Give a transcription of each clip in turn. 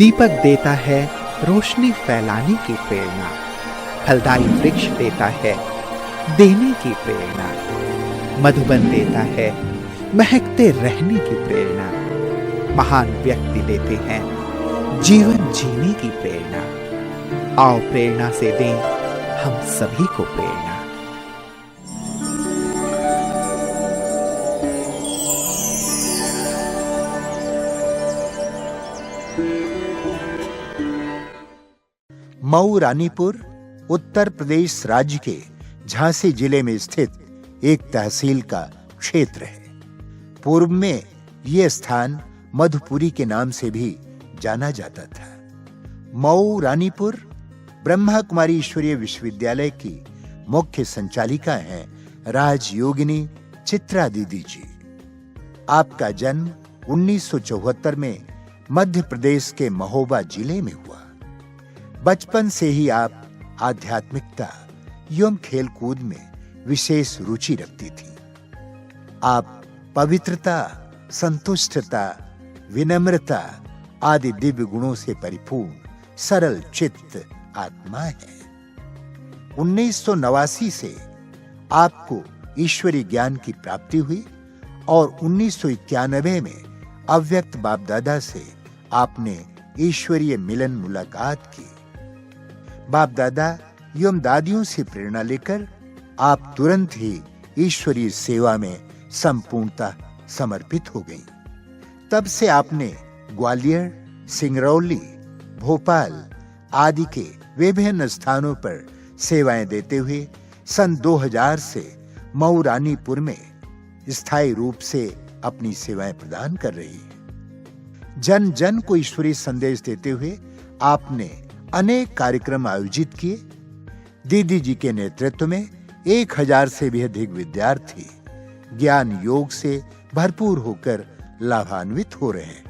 दीपक देता है रोशनी फैलाने की प्रेरणा, फलदायी वृक्ष देता है देने की प्रेरणा, मधुबन देता है महकते रहने की प्रेरणा, महान व्यक्ति देते हैं जीवन जीने की प्रेरणा। आओ प्रेरणा से दें हम सभी को प्रेरणा। मऊ रानीपुर उत्तर प्रदेश राज्य के झांसी जिले में स्थित एक तहसील का क्षेत्र है। पूर्व में यह स्थान मधुपुरी के नाम से भी जाना जाता था। मऊ रानीपुर ब्रह्मा कुमारी ईश्वरीय विश्वविद्यालय की मुख्य संचालिका हैं राजयोगिनी चित्रा दीदी जी। आपका जन्म 1974 में मध्य प्रदेश के महोबा जिले में हुआ। बचपन से ही आप आध्यात्मिकता एवं खेलकूद में विशेष रुचि रखती थी। आप पवित्रता, संतुष्टता, विनम्रता आदि दिव्य गुणों से परिपूर्ण सरल चित्त आत्मा है। 1989 से आपको ईश्वरीय ज्ञान की प्राप्ति हुई और 1991 में अव्यक्त बाप दादा से आपने ईश्वरीय मिलन मुलाकात की। बाप दादा एवं दादियों से प्रेरणा लेकर आप तुरंत ही ईश्वरीय सेवा में संपूर्णता समर्पित हो गईं। तब से आपने ग्वालियर, सिंगरौली, भोपाल आदि के विभिन्न स्थानों पर सेवाएं देते हुए सन 2000 से मऊ रानीपुर में स्थायी रूप से अपनी सेवाएं प्रदान कर रही है। जन जन को ईश्वरीय संदेश देते हुए आपने अनेक कार्यक्रम आयोजित किए। दीदी जी के नेतृत्व में 1000 से भी अधिक विद्यार्थी ज्ञान योग से भरपूर होकर लाभान्वित हो रहे हैं।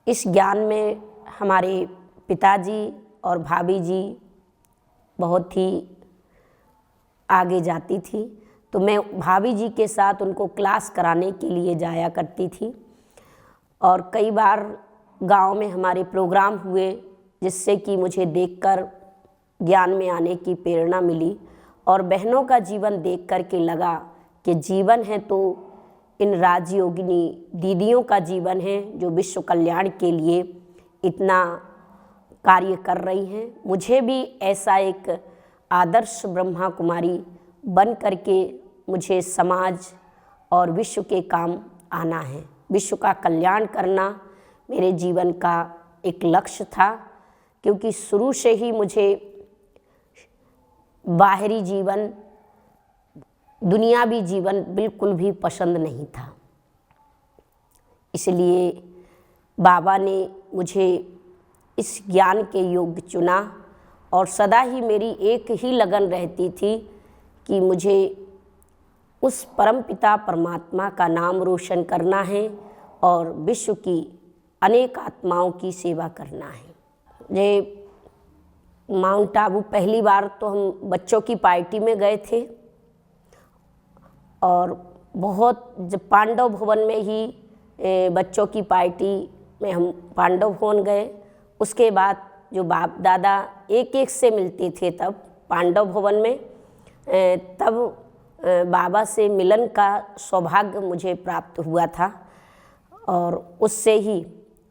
इस ज्ञान में हमारे पिताजी और भाभी जी बहुत ही आगे जाती थी, तो मैं भाभी जी के साथ उनको क्लास कराने के लिए जाया करती थी। और कई बार गांव में हमारे प्रोग्राम हुए जिससे कि मुझे देखकर ज्ञान में आने की प्रेरणा मिली और बहनों का जीवन देख कर के लगा कि जीवन है तो इन राजयोगिनी दीदियों का जीवन है जो विश्व कल्याण के लिए इतना कार्य कर रही हैं। मुझे भी ऐसा एक आदर्श ब्रह्मा कुमारी बन करके मुझे समाज और विश्व के काम आना है। विश्व का कल्याण करना मेरे जीवन का एक लक्ष्य था, क्योंकि शुरू से ही मुझे बाहरी जीवन, दुनियावी जीवन बिल्कुल भी पसंद नहीं था। इसलिए बाबा ने मुझे इस ज्ञान के योग्य चुना और सदा ही मेरी एक ही लगन रहती थी कि मुझे उस परमपिता परमात्मा का नाम रोशन करना है और विश्व की अनेक आत्माओं की सेवा करना है। ये माउंट आबू पहली बार तो हम बच्चों की पार्टी में गए थे और बहुत जब पांडव भवन में ही बच्चों की पार्टी में हम पांडव भवन गए। उसके बाद जो बाप दादा एक एक से मिलते थे तब पांडव भवन में, तब बाबा से मिलन का सौभाग्य मुझे प्राप्त हुआ था। और उससे ही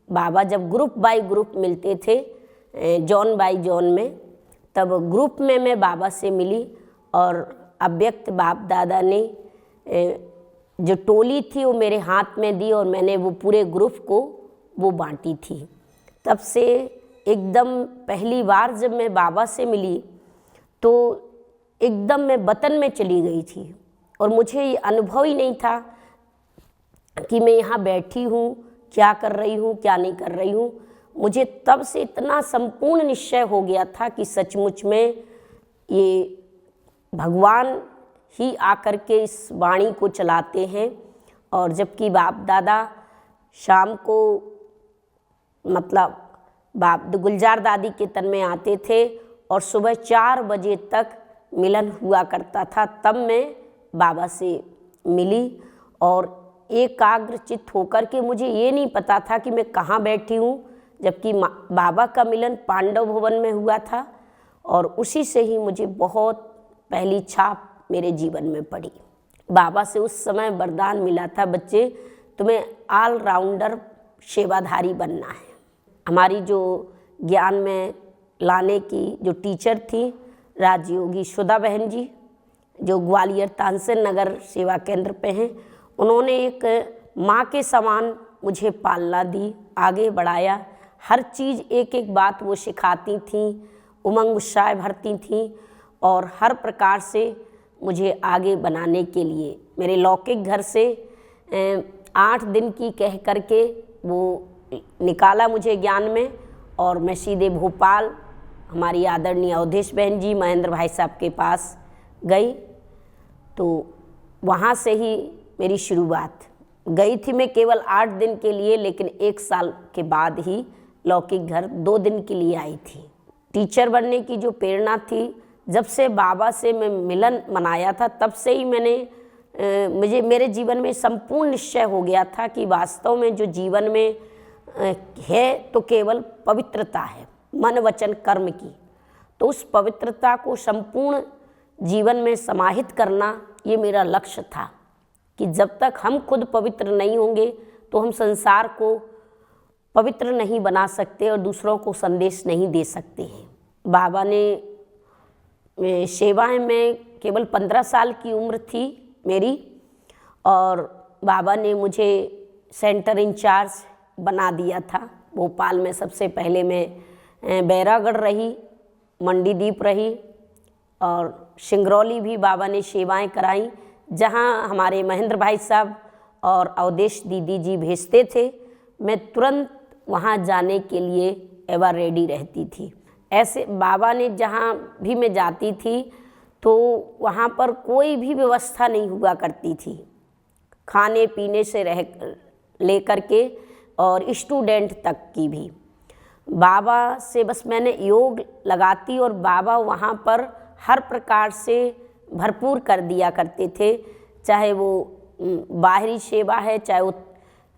बाबा जब ग्रुप बाय ग्रुप मिलते थे जॉन बाय जॉन में, तब ग्रुप में मैं बाबा से मिली और अव्यक्त बाप दादा ने जो टोली थी वो मेरे हाथ में दी और मैंने वो पूरे ग्रुप को वो बांटी थी। तब से एकदम पहली बार जब मैं बाबा से मिली तो एकदम मैं वतन में चली गई थी और मुझे ये अनुभव ही नहीं था कि मैं यहाँ बैठी हूँ, क्या कर रही हूँ, क्या नहीं कर रही हूँ। मुझे तब से इतना संपूर्ण निश्चय हो गया था कि सचमुच में ये भगवान ही आकर के इस वाणी को चलाते हैं और जबकि बाप दादा शाम को मतलब गुलजार दादी के तन में आते थे और सुबह 4 बजे तक मिलन हुआ करता था। तब मैं बाबा से मिली और एकाग्रचित्त होकर के, मुझे ये नहीं पता था कि मैं कहाँ बैठी हूँ, जबकि बाबा का मिलन पांडव भवन में हुआ था और उसी से ही मुझे बहुत पहली छाप मेरे जीवन में पड़ी। बाबा से उस समय वरदान मिला था, बच्चे तुम्हें ऑलराउंडर सेवाधारी बनना है। हमारी जो ज्ञान में लाने की जो टीचर थी राजयोगी सुधा बहन जी, जो ग्वालियर तानसेन नगर सेवा केंद्र पे हैं, उन्होंने एक माँ के समान मुझे पालना दी, आगे बढ़ाया। हर चीज़ एक एक बात वो सिखाती थीं, उमंग उत्साह भरती थीं और हर प्रकार से मुझे आगे बनाने के लिए मेरे लौकिक घर से 8 दिन की कह करके वो निकाला मुझे ज्ञान में और मैं सीधे भोपाल हमारी आदरणीय अवधेश बहन जी महेंद्र भाई साहब के पास गई। तो वहाँ से ही मेरी शुरुआत गई थी। मैं केवल 8 दिन के लिए, लेकिन 1 साल के बाद ही लौकिक घर 2 दिन के लिए आई थी। टीचर बनने की जो प्रेरणा थी, जब से बाबा से मैं मिलन मनाया था तब से ही मुझे मेरे जीवन में संपूर्ण निश्चय हो गया था कि वास्तव में जो जीवन में है तो केवल पवित्रता है, मन वचन कर्म की। तो उस पवित्रता को संपूर्ण जीवन में समाहित करना ये मेरा लक्ष्य था कि जब तक हम खुद पवित्र नहीं होंगे तो हम संसार को पवित्र नहीं बना सकते और दूसरों को संदेश नहीं दे सकते हैं। बाबा ने सेवाएं में केवल 15 साल की उम्र थी मेरी और बाबा ने मुझे सेंटर इंचार्ज बना दिया था। भोपाल में सबसे पहले मैं बैरागढ़ रही, मंडीदीप रही और सिंगरौली भी बाबा ने सेवाएं कराई, जहां हमारे महेंद्र भाई साहब और अवधेश दीदी जी भेजते थे। मैं तुरंत वहां जाने के लिए एवर रेडी रहती थी। ऐसे बाबा ने जहाँ भी मैं जाती थी तो वहाँ पर कोई भी व्यवस्था नहीं हुआ करती थी, खाने पीने से लेकर के और स्टूडेंट तक की भी। बाबा से बस मैंने योग लगाती और बाबा वहाँ पर हर प्रकार से भरपूर कर दिया करते थे, चाहे वो बाहरी सेवा है, चाहे वो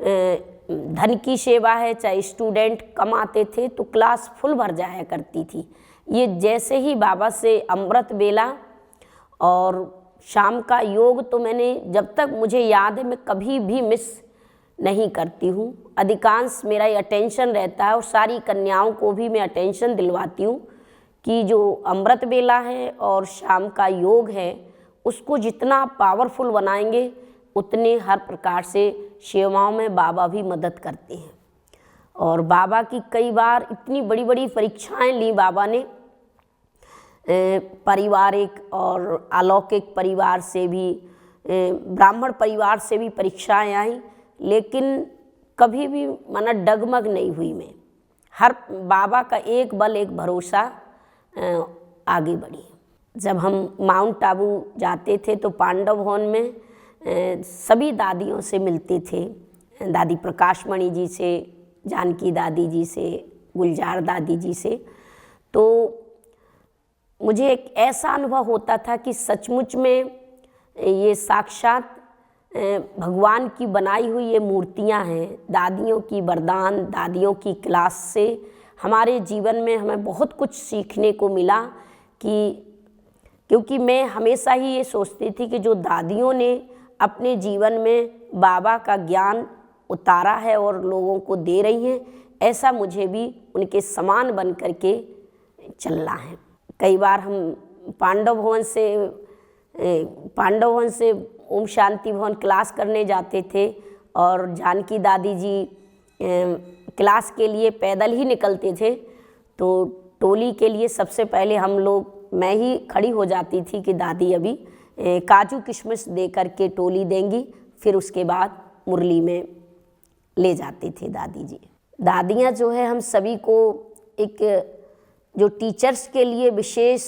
धन की सेवा है, चाहे स्टूडेंट कम आते थे तो क्लास फुल भर जाया करती थी। ये जैसे ही बाबा से अमृत बेला और शाम का योग तो मैंने, जब तक मुझे याद है, मैं कभी भी मिस नहीं करती हूँ। अधिकांश मेरा ये अटेंशन रहता है और सारी कन्याओं को भी मैं अटेंशन दिलवाती हूँ कि जो अमृत बेला है और शाम का योग है उसको जितना पावरफुल बनाएंगे उतने हर प्रकार से सेवाओं में बाबा भी मदद करते हैं। और बाबा की कई बार इतनी बड़ी बड़ी परीक्षाएं ली बाबा ने, पारिवारिक और अलौकिक परिवार से भी, ब्राह्मण परिवार से भी परीक्षाएं आई, लेकिन कभी भी मना डगमग नहीं हुई मैं। हर बाबा का एक बल एक भरोसा आगे बढ़ी। जब हम माउंट आबू जाते थे तो पांडव भवन में सभी दादियों से मिलते थे, दादी प्रकाशमणि जी से, जानकी दादी जी से, गुलजार दादी जी से। तो मुझे एक ऐसा अनुभव होता था कि सचमुच में ये साक्षात भगवान की बनाई हुई ये मूर्तियां हैं। दादियों की वरदान, दादियों की क्लास से हमारे जीवन में हमें बहुत कुछ सीखने को मिला क्योंकि मैं हमेशा ही ये सोचती थी कि जो दादियों ने अपने जीवन में बाबा का ज्ञान उतारा है और लोगों को दे रही हैं, ऐसा मुझे भी उनके समान बन करके चलना है। कई बार हम पांडव भवन से ओम शांति भवन क्लास करने जाते थे और जानकी दादी जी क्लास के लिए पैदल ही निकलते थे। तो टोली के लिए सबसे पहले मैं ही खड़ी हो जाती थी कि दादी अभी काजू किशमिश दे करके टोली देंगी, फिर उसके बाद मुरली में ले जाते थे दादी जी। दादियाँ जो है हम सभी को एक जो टीचर्स के लिए विशेष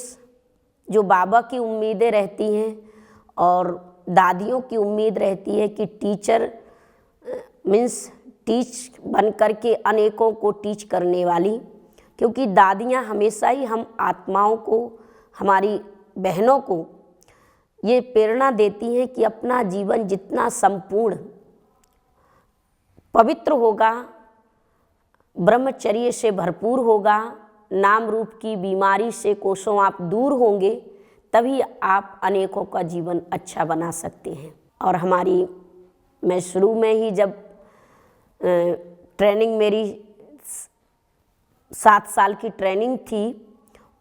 जो बाबा की उम्मीदें रहती हैं और दादियों की उम्मीद रहती है कि टीचर मीन्स टीच बन करके अनेकों को टीच करने वाली, क्योंकि दादियाँ हमेशा ही हम आत्माओं को, हमारी बहनों को ये प्रेरणा देती हैं कि अपना जीवन जितना संपूर्ण पवित्र होगा, ब्रह्मचर्य से भरपूर होगा, नाम रूप की बीमारी से कोसों आप दूर होंगे, तभी आप अनेकों का जीवन अच्छा बना सकते हैं। और मैं शुरू में ही जब ट्रेनिंग मेरी 7 साल की ट्रेनिंग थी,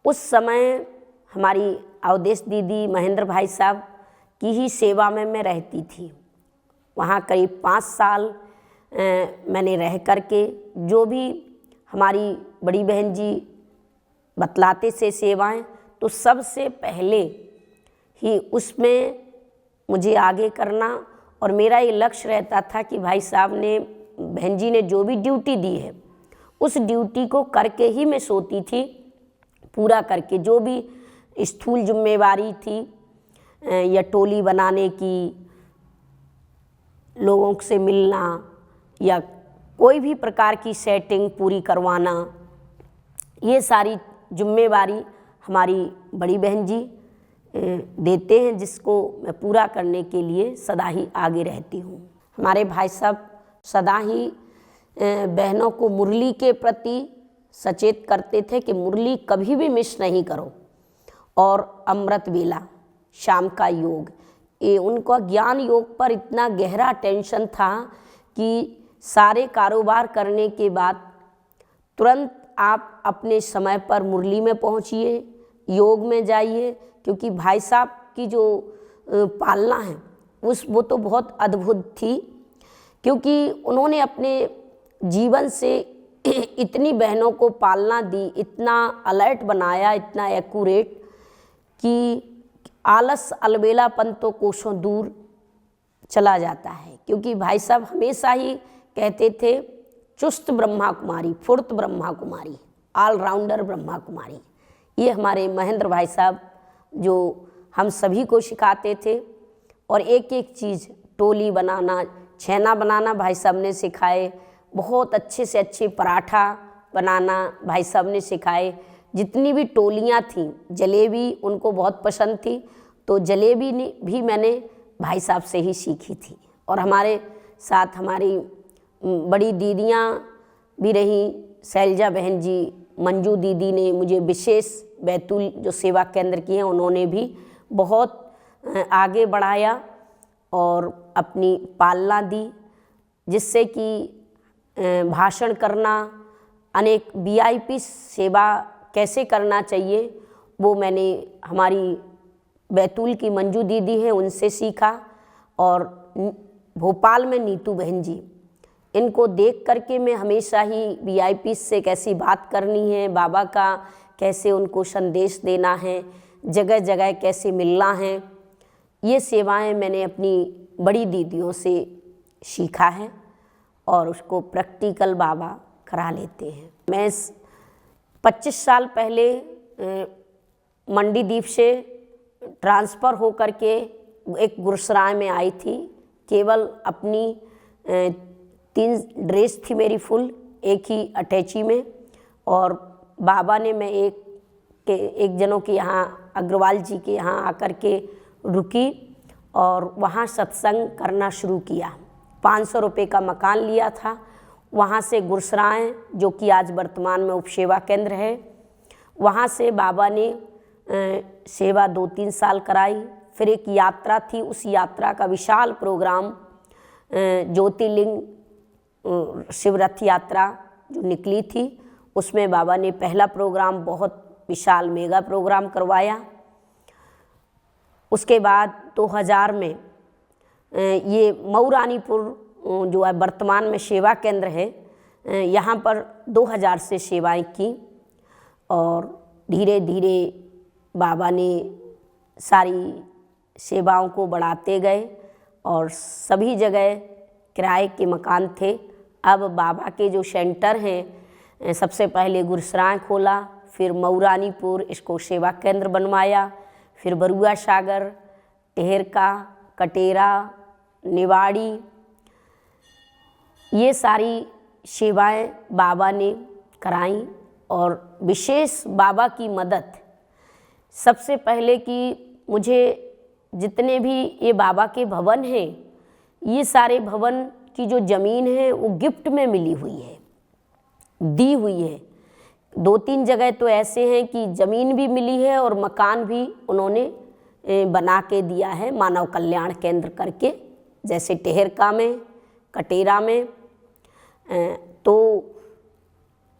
उस समय हमारी अवधेश दीदी, महेंद्र भाई साहब की ही सेवा में मैं रहती थी। वहाँ करीब 5 साल मैंने रह करके जो भी हमारी बड़ी बहन जी बतलाते से सेवाएं, तो सबसे पहले ही उसमें मुझे आगे करना, और मेरा ये लक्ष्य रहता था कि भाई साहब ने, बहन जी ने जो भी ड्यूटी दी है उस ड्यूटी को करके ही मैं सोती थी, पूरा करके। जो भी स्थूल जिम्मेवारी थी या टोली बनाने की, लोगों से मिलना या कोई भी प्रकार की सेटिंग पूरी करवाना, ये सारी जिम्मेवारी हमारी बड़ी बहन जी देते हैं, जिसको मैं पूरा करने के लिए सदा ही आगे रहती हूँ। हमारे भाई साहब सदा ही बहनों को मुरली के प्रति सचेत करते थे कि मुरली कभी भी मिस नहीं करो, और अमृत वेला, शाम का योग, ये उनका ज्ञान योग पर इतना गहरा टेंशन था कि सारे कारोबार करने के बाद तुरंत आप अपने समय पर मुरली में पहुंचिए, योग में जाइए, क्योंकि भाई साहब की जो पालना है वो तो बहुत अद्भुत थी, क्योंकि उन्होंने अपने जीवन से इतनी बहनों को पालना दी, इतना अलर्ट बनाया, इतना एक्यूरेट कि आलस अलबेलापन तो कोसों दूर चला जाता है। क्योंकि भाई साहब हमेशा ही कहते थे, चुस्त ब्रह्मा कुमारी, फुर्त ब्रह्मा कुमारी, ऑलराउंडर ब्रह्मा कुमारी। ये हमारे महेंद्र भाई साहब जो हम सभी को सिखाते थे, और एक एक चीज़, टोली बनाना, छेना बनाना भाई साहब ने सिखाए, बहुत अच्छे से अच्छे पराठा बनाना भाई साहब ने सिखाए। जितनी भी टोलियाँ थीं, जलेबी उनको बहुत पसंद थी, तो जलेबी भी मैंने भाई साहब से ही सीखी थी। और हमारे साथ हमारी बड़ी दीदियाँ भी रहीं, शैलजा बहन जी, मंजू दीदी ने मुझे विशेष बैतूल जो सेवा केंद्र की हैं, उन्होंने भी बहुत आगे बढ़ाया और अपनी पालना दी, जिससे कि भाषण करना, अनेक VIP सेवा कैसे करना चाहिए वो मैंने हमारी बैतूल की मंजू दीदी हैं उनसे सीखा, और भोपाल में नीतू बहन जी, इनको देख करके मैं हमेशा ही VIP से कैसी बात करनी है, बाबा का कैसे उनको संदेश देना है, जगह जगह कैसे मिलना है, ये सेवाएं मैंने अपनी बड़ी दीदियों से सीखा है और उसको प्रैक्टिकल बाबा करा लेते हैं। मैं 25 साल पहले मंडीदीप से ट्रांसफ़र हो करके एक गुरसराय में आई थी। केवल अपनी 3 ड्रेस थी मेरी फुल, एक ही अटैची में, और बाबा ने मैं एक जनों के यहाँ, अग्रवाल जी के यहाँ आकर के रुकी और वहाँ सत्संग करना शुरू किया। 500 रुपये का मकान लिया था। वहाँ से गुरसराय, जो कि आज वर्तमान में उपसेवा केंद्र है, वहाँ से बाबा ने सेवा 2-3 साल कराई। फिर एक यात्रा थी, उस यात्रा का विशाल प्रोग्राम, ज्योतिर्लिंग शिवरथ यात्रा जो निकली थी, उसमें बाबा ने पहला प्रोग्राम बहुत विशाल मेगा प्रोग्राम करवाया। उसके बाद 2000 में ये मऊ रानीपुर जो है वर्तमान में सेवा केंद्र है, यहाँ पर 2000 से सेवाएं की, और धीरे धीरे बाबा ने सारी सेवाओं को बढ़ाते गए और सभी जगह किराए के मकान थे। अब बाबा के जो सेंटर हैं, सबसे पहले गुरसराय खोला, फिर मऊ रानीपुर इसको सेवा केंद्र बनवाया, फिर बरुआ सागर, टेहरका, कटेरा, निवाड़ी, ये सारी सेवाएं बाबा ने कराई। और विशेष बाबा की मदद सबसे पहले कि मुझे जितने भी ये बाबा के भवन हैं, ये सारे भवन की जो ज़मीन है वो गिफ्ट में मिली हुई है, दी हुई है। 2-3 जगह तो ऐसे हैं कि ज़मीन भी मिली है और मकान भी उन्होंने बना के दिया है मानव कल्याण केंद्र करके, जैसे टेहरका में, कटेरा में। तो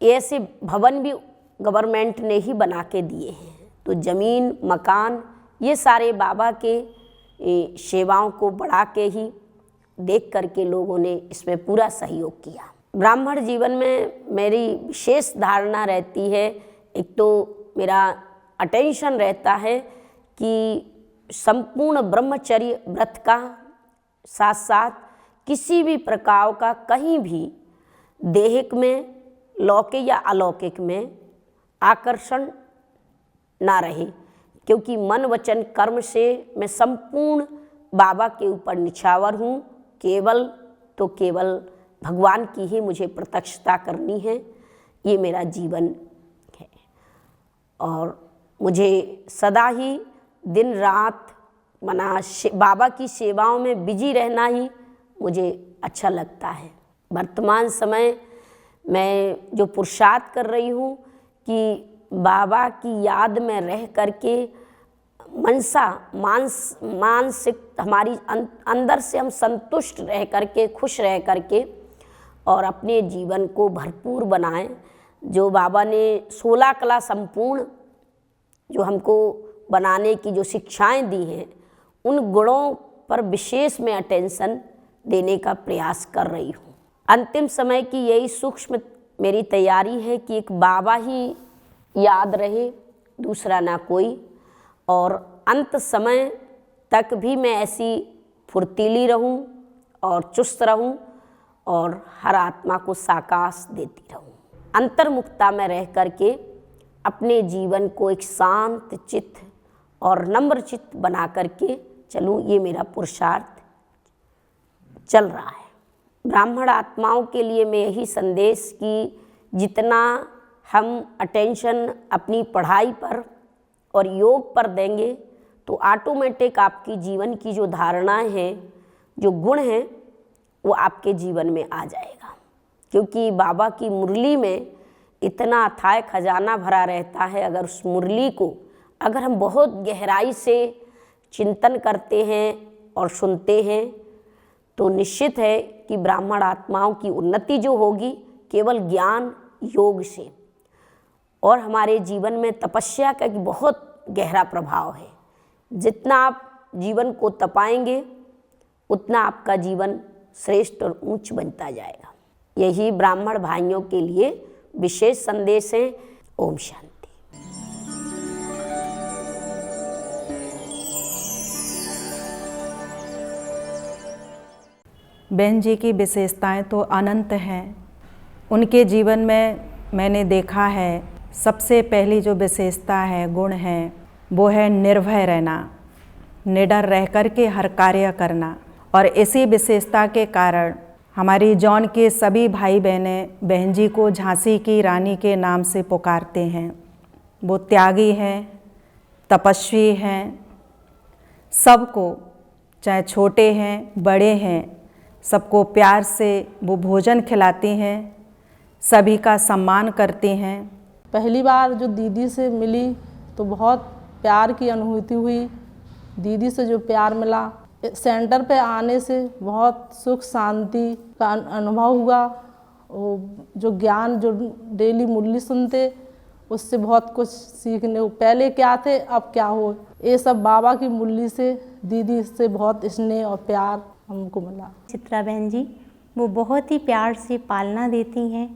ऐसे भवन भी गवर्नमेंट ने ही बना के दिए हैं। तो ज़मीन, मकान, ये सारे बाबा के सेवाओं को बढ़ा के ही देख करके लोगों ने इसमें पूरा सहयोग किया। ब्राह्मण जीवन में मेरी विशेष धारणा रहती है, एक तो मेरा अटेंशन रहता है कि संपूर्ण ब्रह्मचर्य व्रत का साथ साथ किसी भी प्रकार का कहीं भी देहिक में, लौकिक या अलौकिक में आकर्षण ना रहे, क्योंकि मन वचन कर्म से मैं संपूर्ण बाबा के ऊपर निछावर हूँ। केवल तो केवल भगवान की ही मुझे प्रत्यक्षता करनी है, ये मेरा जीवन है। और मुझे सदा ही दिन रात बाबा की सेवाओं में बिजी रहना ही मुझे अच्छा लगता है। वर्तमान समय मैं जो पुरुषार्थ कर रही हूँ कि बाबा की याद में रह करके मानसिक हमारी अंदर से हम संतुष्ट रह करके, खुश रह करके और अपने जीवन को भरपूर बनाएं। जो बाबा ने 16 कला संपूर्ण जो हमको बनाने की जो शिक्षाएं दी हैं, उन गुणों पर विशेष में अटेंशन देने का प्रयास कर रही हूँ। अंतिम समय की यही सूक्ष्म मेरी तैयारी है कि एक बाबा ही याद रहे, दूसरा ना कोई, और अंत समय तक भी मैं ऐसी फुर्तीली रहूं और चुस्त रहूं और हर आत्मा को साकाश देती रहूं। अंतर्मुखता में रह करके अपने जीवन को एक शांत चित्त और नम्र चित्त बना करके चलूं, ये मेरा पुरुषार्थ चल रहा है। ब्राह्मण आत्माओं के लिए मैं यही संदेश कि जितना हम अटेंशन अपनी पढ़ाई पर और योग पर देंगे तो ऑटोमेटिक आपकी जीवन की जो धारणाएं हैं, जो गुण हैं, वो आपके जीवन में आ जाएगा। क्योंकि बाबा की मुरली में इतना अथाह खजाना भरा रहता है। अगर उस मुरली को अगर हम बहुत गहराई से चिंतन करते हैं और सुनते हैं तो निश्चित है कि ब्राह्मण आत्माओं की उन्नति जो होगी केवल ज्ञान योग से, और हमारे जीवन में तपस्या का एक बहुत गहरा प्रभाव है। जितना आप जीवन को तपाएंगे उतना आपका जीवन श्रेष्ठ और ऊंच बनता जाएगा। यही ब्राह्मण भाइयों के लिए विशेष संदेश है। ओम शांति। बहन जी की विशेषताएं तो अनंत हैं। उनके जीवन में मैंने देखा है सबसे पहली जो विशेषता है, गुण है, वो है निर्भय रहना, निडर रह कर के हर कार्य करना। और इसी विशेषता के कारण हमारी जौन के सभी भाई बहनें बहन जी को झांसी की रानी के नाम से पुकारते हैं। वो त्यागी हैं, तपस्वी हैं, सबको, चाहे छोटे हैं बड़े हैं, सबको प्यार से वो भोजन खिलाती हैं, सभी का सम्मान करती हैं। पहली बार जो दीदी से मिली तो बहुत प्यार की अनुभूति हुई। दीदी से जो प्यार मिला, सेंटर पे आने से बहुत सुख शांति का अनुभव हुआ। जो ज्ञान जो डेली मुरली सुनते उससे बहुत कुछ सीखने को, पहले क्या थे अब क्या हो, ये सब बाबा की मुरली से, दीदी से बहुत स्नेह और प्यार हमको मिला। चित्रा बहन जी वो बहुत ही प्यार से पालना देती हैं।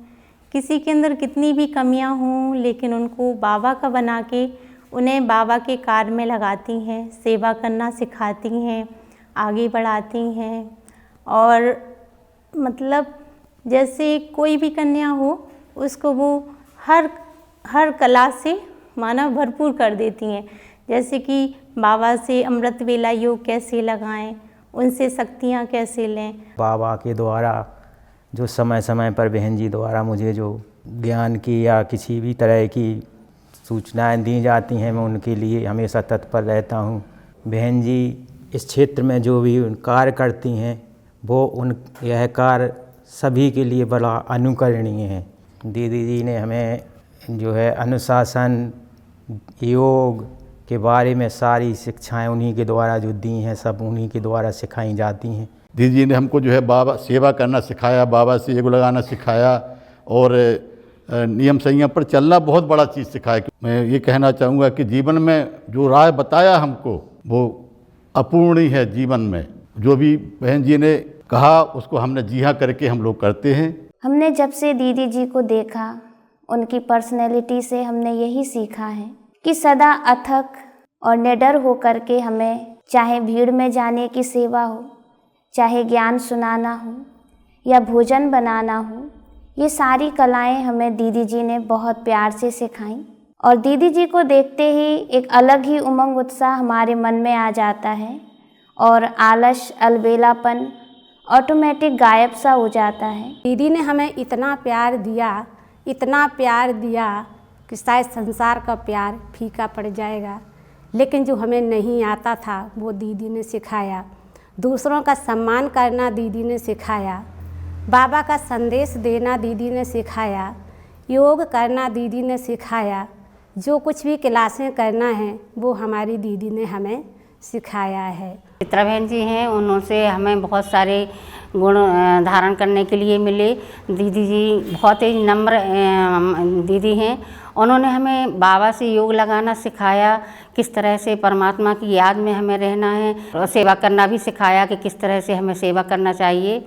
किसी के अंदर कितनी भी कमियां हों लेकिन उनको बाबा का बना के उन्हें बाबा के कार्य में लगाती हैं, सेवा करना सिखाती हैं, आगे बढ़ाती हैं। और मतलब जैसे कोई भी कन्या हो उसको वो हर कला से माना भरपूर कर देती हैं। जैसे कि बाबा से अमृत वेला योग कैसे लगाएं, उनसे शक्तियाँ कैसे लें। बाबा के द्वारा जो समय समय पर बहन जी द्वारा मुझे जो ज्ञान की या किसी भी तरह की सूचनाएं दी जाती हैं, मैं उनके लिए हमेशा तत्पर रहता हूं। बहन जी इस क्षेत्र में जो भी कार्य करती हैं वो यह कार्य सभी के लिए बड़ा अनुकरणीय है। दीदी जी ने हमें जो है अनुशासन, योग के बारे में सारी शिक्षाएं उन्हीं के द्वारा जो दी हैं, सब उन्हीं के द्वारा सिखाई जाती हैं। दीदी जी ने हमको जो है बाबा सेवा करना सिखाया, बाबा से योग लगाना सिखाया और नियम संयम पर चलना बहुत बड़ा चीज़ सिखाया। मैं ये कहना चाहूँगा कि जीवन में जो राह बताया हमको वो अपूर्णीय है। जीवन में जो भी बहन जी ने कहा उसको हमने जी हाँ करके हम लोग करते हैं। हमने जब से दीदी जी को देखा, उनकी पर्सनैलिटी से हमने यही सीखा है कि सदा अथक और निडर होकर के हमें, चाहे भीड़ में जाने की सेवा हो, चाहे ज्ञान सुनाना हो या भोजन बनाना हो, ये सारी कलाएं हमें दीदी जी ने बहुत प्यार से सिखाई। और दीदी जी को देखते ही एक अलग ही उमंग उत्साह हमारे मन में आ जाता है और आलस, अलबेलापन ऑटोमेटिक गायब सा हो जाता है। दीदी ने हमें इतना प्यार दिया कि शायद संसार का प्यार फीका पड़ जाएगा, लेकिन जो हमें नहीं आता था वो दीदी ने सिखाया। दूसरों का सम्मान करना दीदी ने सिखाया, बाबा का संदेश देना दीदी ने सिखाया, योग करना दीदी ने सिखाया। जो कुछ भी क्लासें करना है वो हमारी दीदी ने हमें सिखाया है। चित्रा बहन जी हैं, उनसे हमें बहुत सारे गुण धारण करने के लिए मिले। दीदी जी बहुत ही नम्र दीदी हैं। उन्होंने हमें बाबा से योग लगाना सिखाया, किस तरह से परमात्मा की याद में हमें रहना है, और सेवा करना भी सिखाया कि किस तरह से हमें सेवा करना चाहिए।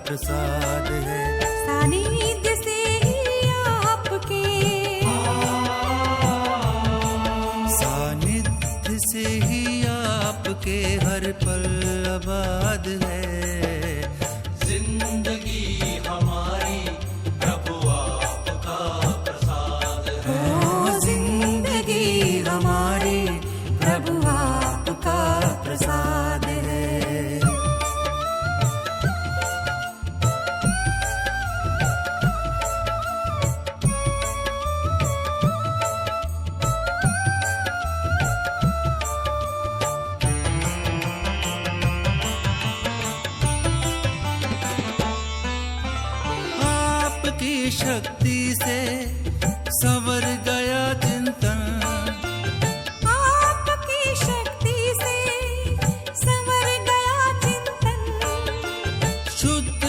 प्रसाद है सानिध्य से ही आपके, सानिध्य से ही आपके हर पल आबाद है। जिंदगी हमारी प्रभु आपका प्रसाद है, जिंदगी हमारी प्रभु आपका प्रसाद है। शक्ति से संवर गया चिंतन, आपकी शक्ति से संवर गया चिंतन, शुद्ध